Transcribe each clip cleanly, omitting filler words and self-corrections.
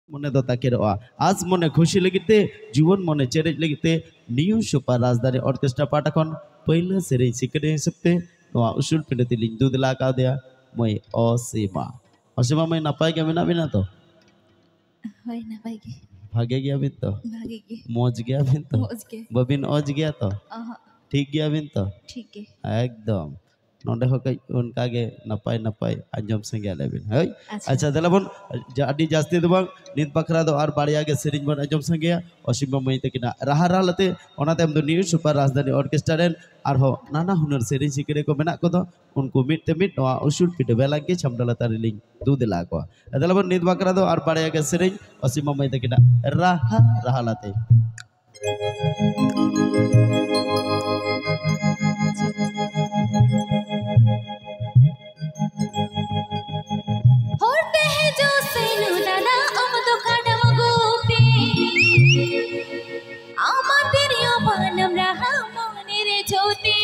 মনে তো তাকেরওয়া আজ মনে খুশি লাগিতে জীবন মনে চেরে লাগিতে নিউ সুপার রাজধানী অর্কেস্ট্রা পাঠাখন पहिला सेरें सिकड़े हिसाबते नवा उसूल पिंड तिलिंग दूध लाका दिया मैं असीमा मैं नापाय गया बिना बिना तो होय नापाय गे भागे गया बिन तो भागे गे मौज गया बिन तो मौज गे बबिन औज गया तो ठीक गया बिन तो ठीक है एकदम नोंडे हो कई उनका गे नपाय नपाय अंजम संगे लेबिन है अच्छा दलाबन जाडी जास्ती दो बांग नित बखरा दो और बाड़िया गे सेरिंज बन अंजम संगे असीमा मई तकिना राहा रालते ओनाते हम दो न्यू सुपर राजधानी ऑर्केस्ट्रा रेन और हो नाना हुनर सेरिंज सिकड़े को मेना को दो उनको मिट ते मिट नवा उसूल पिट बेला के छमडला तारिलिंग दूध ला को दलाबन नित बखरा दो और बाड़िया गे सेरिंज असीमा मई तकिना राहा राहालाते होते हैं जो सेनु दादा अम तो खाडम गोपी आमा तेरियो बानम रहा मोने रे छोटी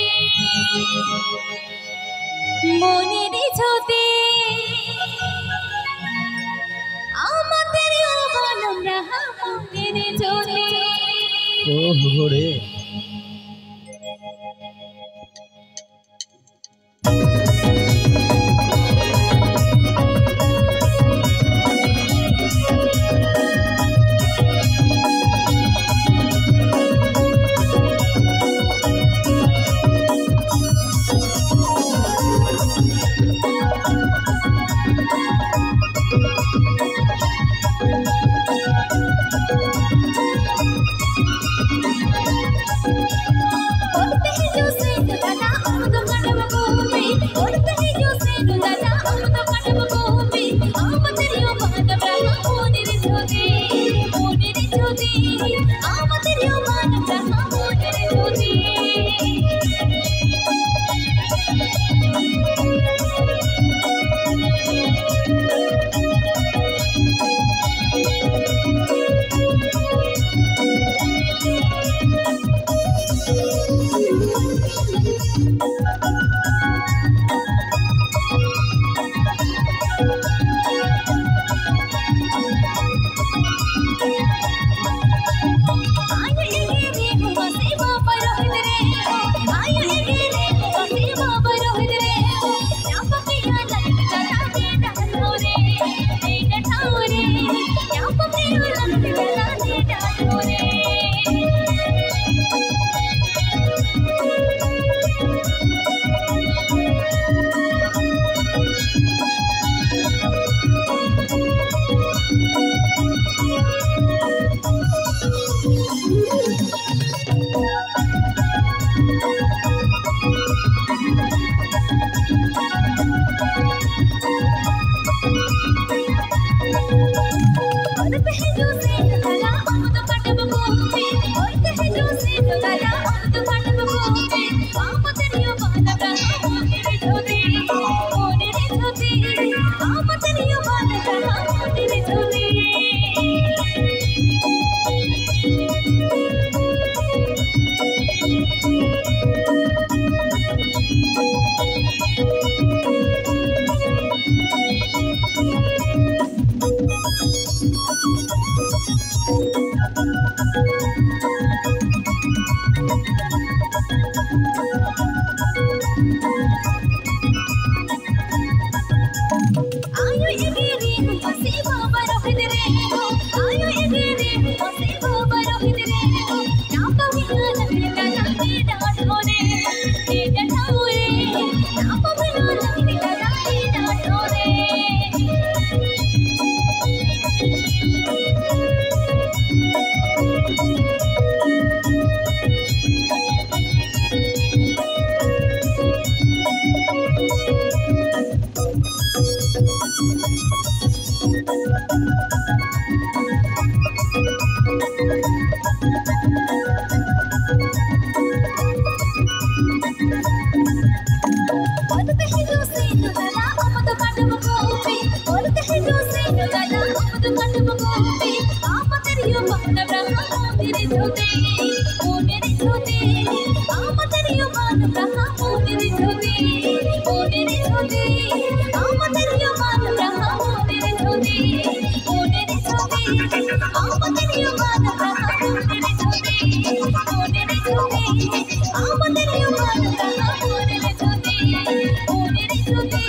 आमा तेरियो बानम रहा मोने रे छोटी ओहो रे আমাদের ইমান তাহা মনের ছবি মনের ছবি আমাদের ইমান তাহা মনের ছবি মনের ছবি